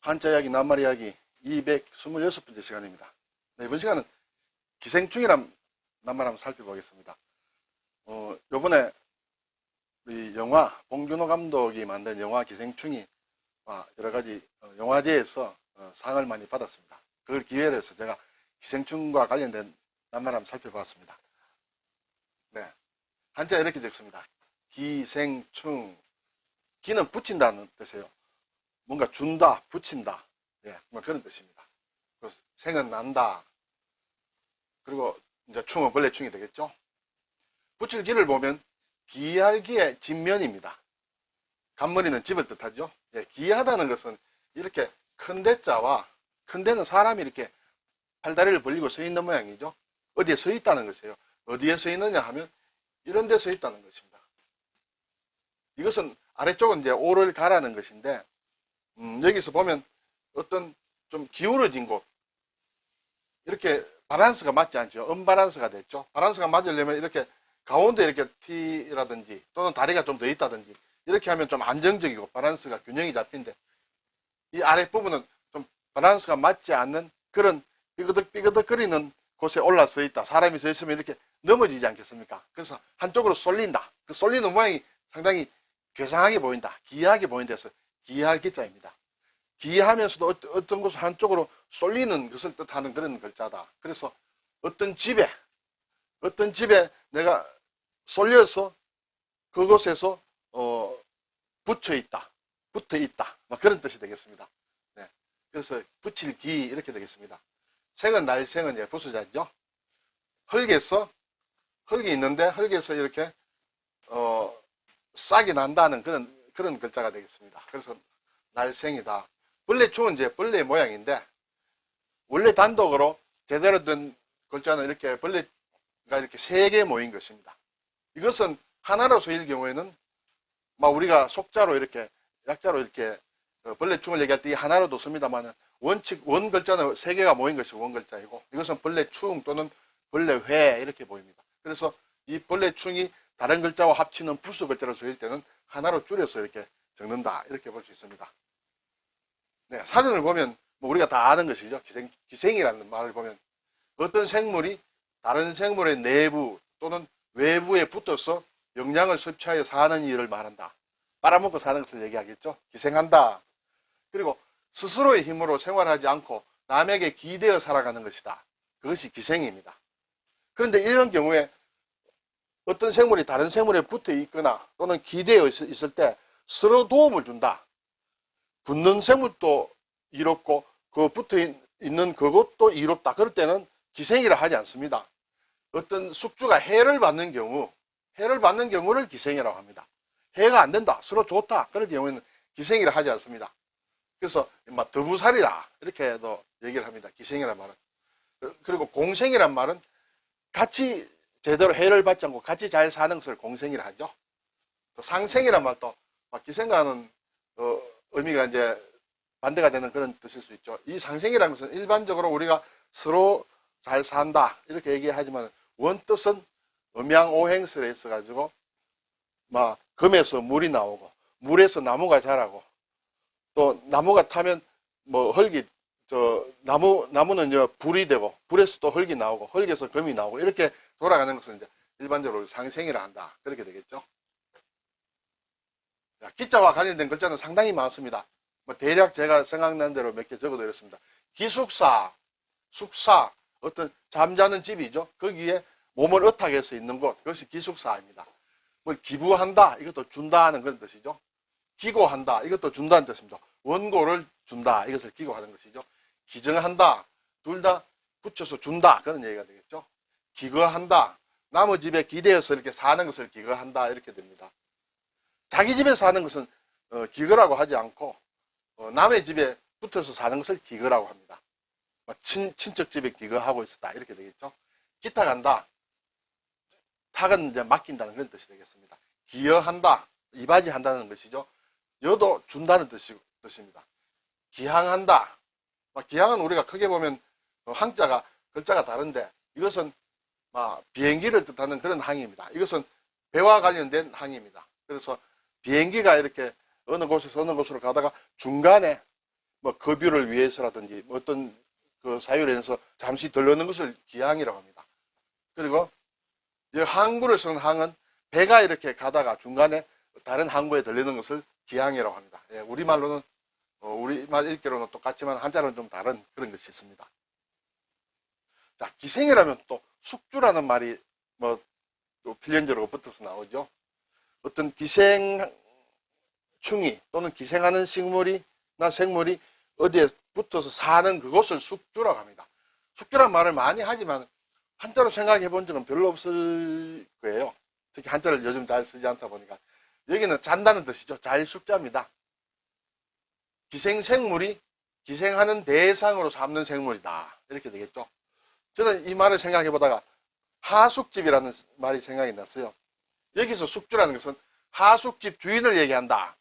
한자 이야기, 낱말 이야기 226번째 시간입니다. 네, 이번 시간은 기생충이란 낱말 한번 살펴보겠습니다. 요번에 이 영화, 봉준호 감독이 만든 영화 기생충이 여러가지 영화제에서 상을 많이 받았습니다. 그걸 기회로 해서 제가 기생충과 관련된 낱말 한번 살펴봤습니다. 네, 한자 이렇게 적습니다. 기생충. 기는 붙인다는 뜻이에요. 뭔가 준다, 붙인다. 예, 뭐 그런 뜻입니다. 생은 난다. 그리고 이제 충은 벌레충이 되겠죠. 붙일 기를 보면 기할기의 진면입니다. 간머리는 집을 뜻하죠. 예, 기하다는 것은 이렇게 큰 대자와 큰 데는 사람이 이렇게 팔다리를 벌리고 서 있는 모양이죠. 어디에 서 있다는 것이에요. 어디에 서 있느냐 하면 이런 데 서 있다는 것입니다. 이것은 아래쪽은 이제 오를 가라는 것인데 여기서 보면 어떤 좀 기울어진 곳, 이렇게 바란스가 맞지 않죠. 언바란스가 됐죠. 바란스가 맞으려면 이렇게 가운데 이렇게 T라든지 또는 다리가 좀 더 있다든지 이렇게 하면 좀 안정적이고 바란스가 균형이 잡힌데 이 아랫부분은 좀 바란스가 맞지 않는 그런 삐그덕삐그덕거리는 곳에 올라서 있다. 사람이 서 있으면 이렇게 넘어지지 않겠습니까? 그래서 한쪽으로 쏠린다. 그 쏠리는 모양이 상당히 괴상하게 보인다. 기이하게 보인다해서 기이할 기자입니다. 기이하면서도 어떤 곳을 한쪽으로 쏠리는 것을 뜻하는 그런 글자다. 그래서 어떤 집에 내가 쏠려서 그곳에서 붙어 있다. 그런 뜻이 되겠습니다. 네. 그래서 붙일 기 이렇게 되겠습니다. 생은 날생은 예, 부수자죠. 흙이 있는데 흙에서 이렇게 싹이 난다는 그런 글자가 되겠습니다. 그래서 날생이다. 벌레충은 이제 벌레 모양인데 원래 단독으로 제대로 된 글자는 이렇게 벌레가 이렇게 3개 모인 것입니다. 이것은 하나로 쓰일 경우에는 우리가 속자로 이렇게 약자로 이렇게 벌레충을 얘기할 때 하나로도 씁니다만 원 글자는 3개가 모인 것이 원 글자이고 이것은 벌레충 또는 벌레회 이렇게 보입니다. 그래서 이 벌레충이 다른 글자와 합치는 부수 글자로 쓰일 때는 하나로 줄여서 이렇게 적는다 이렇게 볼 수 있습니다. 네, 사전을 보면 우리가 다 아는 것이죠. 기생이라는 말을 보면 어떤 생물이 다른 생물의 내부 또는 외부에 붙어서 영양을 섭취하여 사는 일을 말한다. 빨아먹고 사는 것을 얘기하겠죠. 기생한다. 그리고 스스로의 힘으로 생활하지 않고 남에게 기대어 살아가는 것이다. 그것이 기생입니다. 그런데 이런 경우에 어떤 생물이 다른 생물에 붙어 있거나 또는 기대어 있을 때 서로 도움을 준다. 붙는 생물도 이롭고 그 붙어 있는 그것도 이롭다. 그럴 때는 기생이라 하지 않습니다. 어떤 숙주가 해를 받는 경우를 기생이라고 합니다. 해가 안 된다. 서로 좋다. 그럴 경우에는 기생이라 하지 않습니다. 그래서 더부살이다. 이렇게도 얘기를 합니다. 기생이란 말은. 그리고 공생이란 말은 같이 제대로 해를 받지 않고 같이 잘 사는 것을 공생이라 하죠. 또 상생이란 말도 기생과는 의미가 이제 반대가 되는 그런 뜻일 수 있죠. 이 상생이라는 것은 일반적으로 우리가 서로 잘 산다 이렇게 얘기하지만 원뜻은 음양오행설에 있어가지고 금에서 물이 나오고 물에서 나무가 자라고 또 나무가 타면 흙이 나무는 불이 되고 불에서 또 흙이 나오고 흙에서 금이 나오고 이렇게 돌아가는 것은 이제 일반적으로 상생이라 한다 그렇게 되겠죠. 기자와 관련된 글자는 상당히 많습니다. 대략 제가 생각난 대로 몇 개 적어드렸습니다. 기숙사, 숙사, 어떤 잠자는 집이죠. 거기에 몸을 의탁해서 있는 곳, 그것이 기숙사입니다. 기부한다, 이것도 준다 하는 그런 뜻이죠. 기고한다, 이것도 준다는 뜻입니다. 원고를 준다, 이것을 기고하는 것이죠. 기증한다, 둘 다 붙여서 준다, 그런 얘기가 되겠죠. 기거한다, 남의 집에 기대어서 이렇게 사는 것을 기거한다, 이렇게 됩니다. 자기 집에 사는 것은 기거라고 하지 않고 남의 집에 붙어서 사는 것을 기거라고 합니다. 친척 집에 기거하고 있었다 이렇게 되겠죠. 기탁한다. 탁은 이제 맡긴다는 그런 뜻이 되겠습니다. 기여한다. 이바지한다는 것이죠. 여도 준다는 뜻입니다. 기항한다. 기항은 우리가 크게 보면 항자가 글자가 다른데 이것은 비행기를 뜻하는 그런 항입니다. 이것은 배와 관련된 항입니다. 그래서 비행기가 이렇게 어느 곳에서 어느 곳으로 가다가 중간에 뭐 급유를 위해서라든지 뭐 어떤 그 사유로 인해서 잠시 들르는 것을 기항이라고 합니다. 그리고 이 항구를 쓰는 항은 배가 이렇게 가다가 중간에 다른 항구에 들리는 것을 기항이라고 합니다. 예, 우리말로는 우리말 읽기로는 똑같지만 한자는 좀 다른 그런 것이 있습니다. 자, 기생이라면 또 숙주라는 말이 뭐 또 필연적으로 붙어서 나오죠. 어떤 기생충이 또는 기생하는 식물이나 생물이 어디에 붙어서 사는 그것을 숙주라고 합니다. 숙주란 말을 많이 하지만 한자로 생각해 본 적은 별로 없을 거예요. 특히 한자를 요즘 잘 쓰지 않다 보니까. 여기는 잔다는 뜻이죠. 잘 숙자입니다. 기생생물이 기생하는 대상으로 삼는 생물이다. 이렇게 되겠죠. 저는 이 말을 생각해 보다가 하숙집이라는 말이 생각이 났어요. 여기서 숙주라는 것은 하숙집 주인을 얘기한다.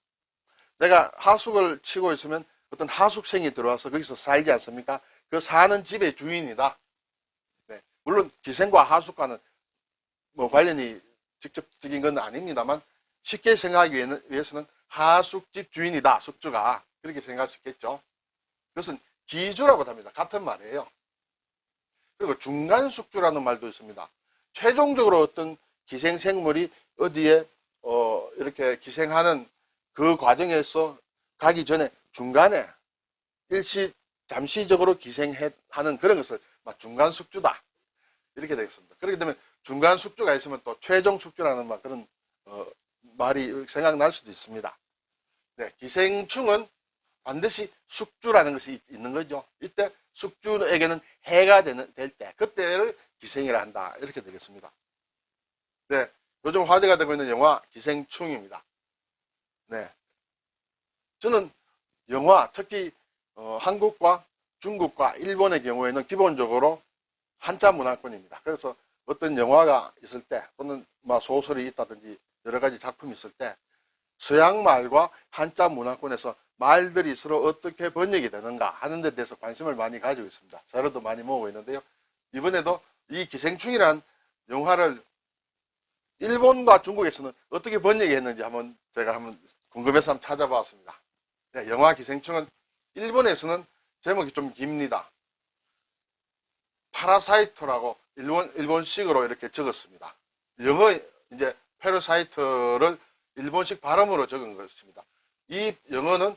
내가 하숙을 치고 있으면 어떤 하숙생이 들어와서 거기서 살지 않습니까? 그 사는 집의 주인이다. 네. 물론 기생과 하숙과는 뭐 관련이 직접적인 건 아닙니다만 쉽게 생각하기 위해서는 하숙집 주인이다. 숙주가. 그렇게 생각할 수 있겠죠. 그것은 기주라고 합니다. 같은 말이에요. 그리고 중간숙주라는 말도 있습니다. 최종적으로 어떤 기생생물이 어디에 이렇게 기생하는 그 과정에서 가기 전에 중간에 잠시적으로 기생하는 그런 것을 중간숙주다. 이렇게 되겠습니다. 그렇게 되면 중간숙주가 있으면 또 최종숙주라는 그런 말이 생각날 수도 있습니다. 네, 기생충은 반드시 숙주라는 것이 있는 거죠. 이때 숙주에게는 해가 될 때, 그때를 기생이라 한다. 이렇게 되겠습니다. 네. 요즘 화제가 되고 있는 영화 기생충입니다. 네. 저는 영화, 특히, 한국과 중국과 일본의 경우에는 기본적으로 한자 문화권입니다. 그래서 어떤 영화가 있을 때, 또는 소설이 있다든지 여러 가지 작품이 있을 때, 서양 말과 한자 문화권에서 말들이 서로 어떻게 번역이 되는가 하는 데 대해서 관심을 많이 가지고 있습니다. 자료도 많이 모으고 있는데요. 이번에도 이 기생충이란 영화를 일본과 중국에서는 어떻게 번역이 했는지 제가 한번 궁금해서 한번 찾아봤습니다. 네, 영화 기생충은 일본에서는 제목이 좀 깁니다. 파라사이트라고 일본식으로 이렇게 적었습니다. 영어 이제 패러사이트를 일본식 발음으로 적은 것입니다. 이 영어는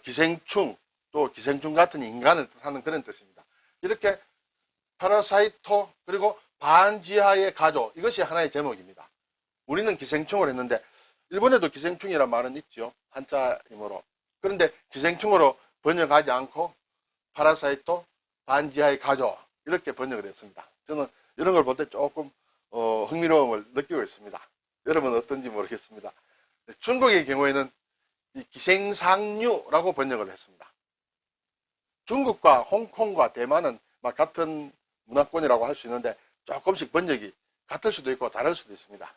기생충, 또 기생충 같은 인간을 뜻하는 그런 뜻입니다. 이렇게 파라사이토 그리고 반지하의 가족, 이것이 하나의 제목입니다. 우리는 기생충을 했는데 일본에도 기생충이란 말은 있죠. 한자이므로. 그런데 기생충으로 번역하지 않고 파라사이토, 반지하의 가족 이렇게 번역을 했습니다. 저는 이런 걸 볼 때 조금 흥미로움을 느끼고 있습니다. 여러분은 어떤지 모르겠습니다. 중국의 경우에는 이 기생상류라고 번역을 했습니다. 중국과 홍콩과 대만은 같은 문화권이라고 할 수 있는데 조금씩 번역이 같을 수도 있고 다를 수도 있습니다.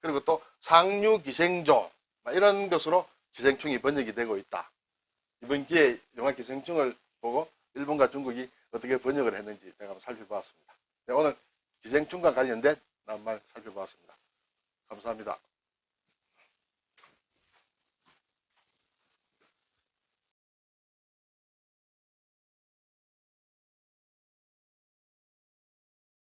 그리고 또 상류기생조 이런 것으로 기생충이 번역이 되고 있다. 이번 기회에 영화 기생충을 보고 일본과 중국이 어떻게 번역을 했는지 제가 한번 살펴보았습니다. 네, 오늘 기생충과 관련된 낱말 살펴보았습니다. 감사합니다.